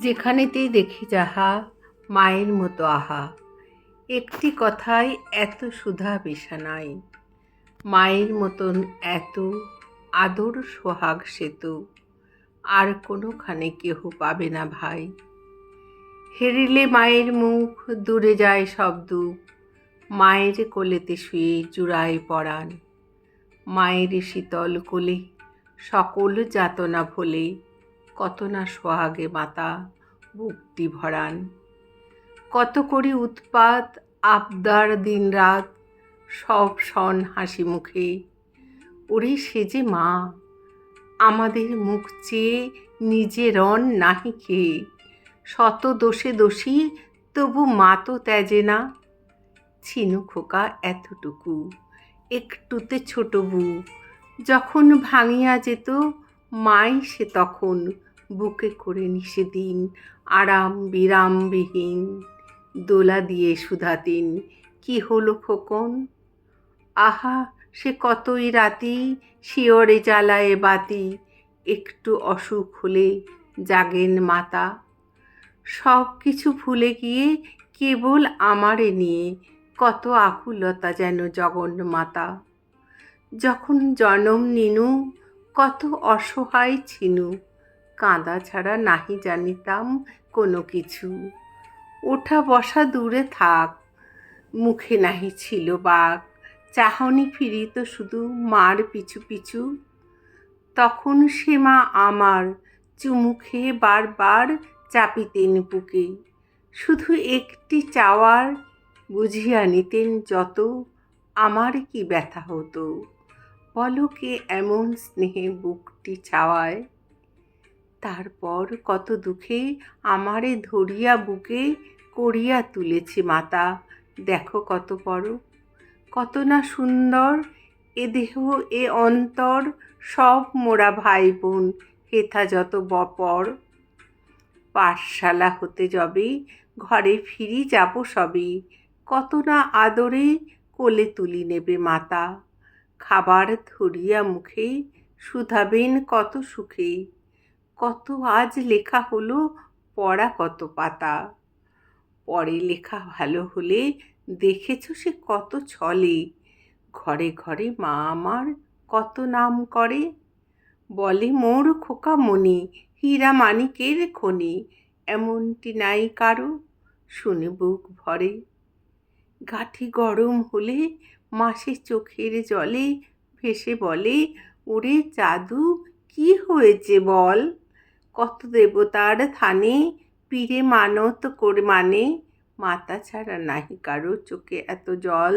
যেখানেতেই দেখি যাহা মায়ের মতো আহা, একটি কথায় এত সুধা বিছানায়, মায়ের মতন এত আদর সোহাগ সেতু আর কোনোখানে কেহ পাবে না ভাই। হেরিলে মায়ের মুখ, দূরে যায় সব দুঃখ, মায়ের কোলেতে শুয়ে জুড়ায় পরাণ। মায়ের শীতল কোলে সকল যাতনা ভোলে, কত না সোহাগে মাতা বুকটি ভরান। কত করি উৎপাত আবদার দিন রাত, সব শন হাসি মুখে। ওরে সে যে মা, আমাদের মুখ চেয়ে নিজে রন নাহি খেয়ে। শত দোষে দোষী, তবু মা তো ত্যাজে না। ছিনু খোকা এতটুকু, একটুতে ছোট বুক, যখন ভাঙিয়া যেত মাই সে তখন বুকে করে নিশে দিন আরাম বিরামবিহীন দোলা দিয়ে সুধাতিন। কি হলো খোকন? আহা সে কতই রাতি শিয়রে জ্বালায়ে বাতি, একটু অসুখ হলে জাগেন মাতা। সব কিছু ভুলে গিয়ে কেবল আমারে নিয়ে কত আকুলতা যেন জগন্মাতা। যখন জনম নিনু কত অসহায় ছিনু, কাঁদা ছাড়া নাহি জানিতাম কোনো কিছু। ওঠা বসা দূরে থাক, মুখে নাহি ছিল বাক, চাহনি ফিরিত শুধু মার পিছু পিছু। তখন সে মা আমার চুমু খেয়ে বারবার চাপিতেন বুকে, শুধু একটি চাওয়ার বুঝিয়া নিতেন যত আমার কি ব্যথা হতো। বলো কে এমন স্নেহে বুকটি চাওয়ায়? তারপর কত দুঃখে আমারে ধরিয়া বুকে করিয়া তুলেছে মাতা। দেখো কত বড়, কত না সুন্দর এ দেহ এ অন্তর, সব মোরা ভাই বোন হেথা যত বপর। পাঠশালা হতে যবে ঘরে ফিরি যাব সবে, কত না আদরে কোলে তুলি নেবে মাতা। খাবার ধরিয়া মুখে শুধাবেন কত সুখে, কত আজ লেখা হলো পড়া কত পাতা। পরে লেখা ভালো হলে দেখেছ সে কত ছলে, ঘরে ঘরে মা আমার কত নাম করে। বলে মোর খোকা মনি হীরা মানিকের খনি, এমনটি নাই কারো, শুনে বুক ভরে। গাঠি গরম হলে মাসে চোখের জলে ভেসে বলে, ওরে জাদু কি হয়েছে বল। কত দেবতার থানে পীরে মানত করে মানে, মাতা ছাড়া নাহি কারো চোখে এত জল।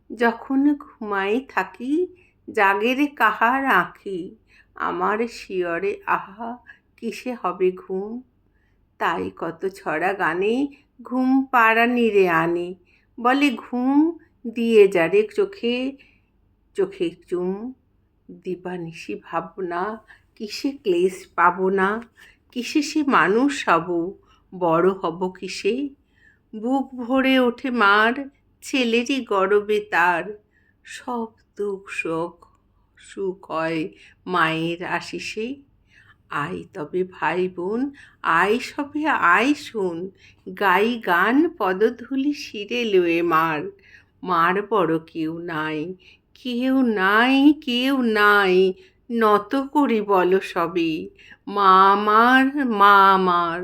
যখন ঘুমাই থাকি জাগের কাহার আঁখি, আমার শিয়রে আহা কিসে হবে ঘুম। তাই কত ছড়া গানে ঘুম পাড়ানিরে আনে, বলে ঘুম দিয়ে যারে চোখে চোখে চুম। দিবানিশি ভাবনা কিসে ক্লেশ পাব না, কিসে সে মানুষ হব, বড় হব কিসে। বুক ভরে ওঠে মার, ছেলেরই গরবে তার, সব দুঃখ সুখ হয় মায়ের আশিসে। আয় তবে ভাই বোন আয় সবে আয় শোন, গাই গান পদধূলি শিরে লয়ে মার। মার বড় কেউ নাই, কেউ নাই, কেউ নাই, নত করি বলো সবে, মা আমার, মা আমার।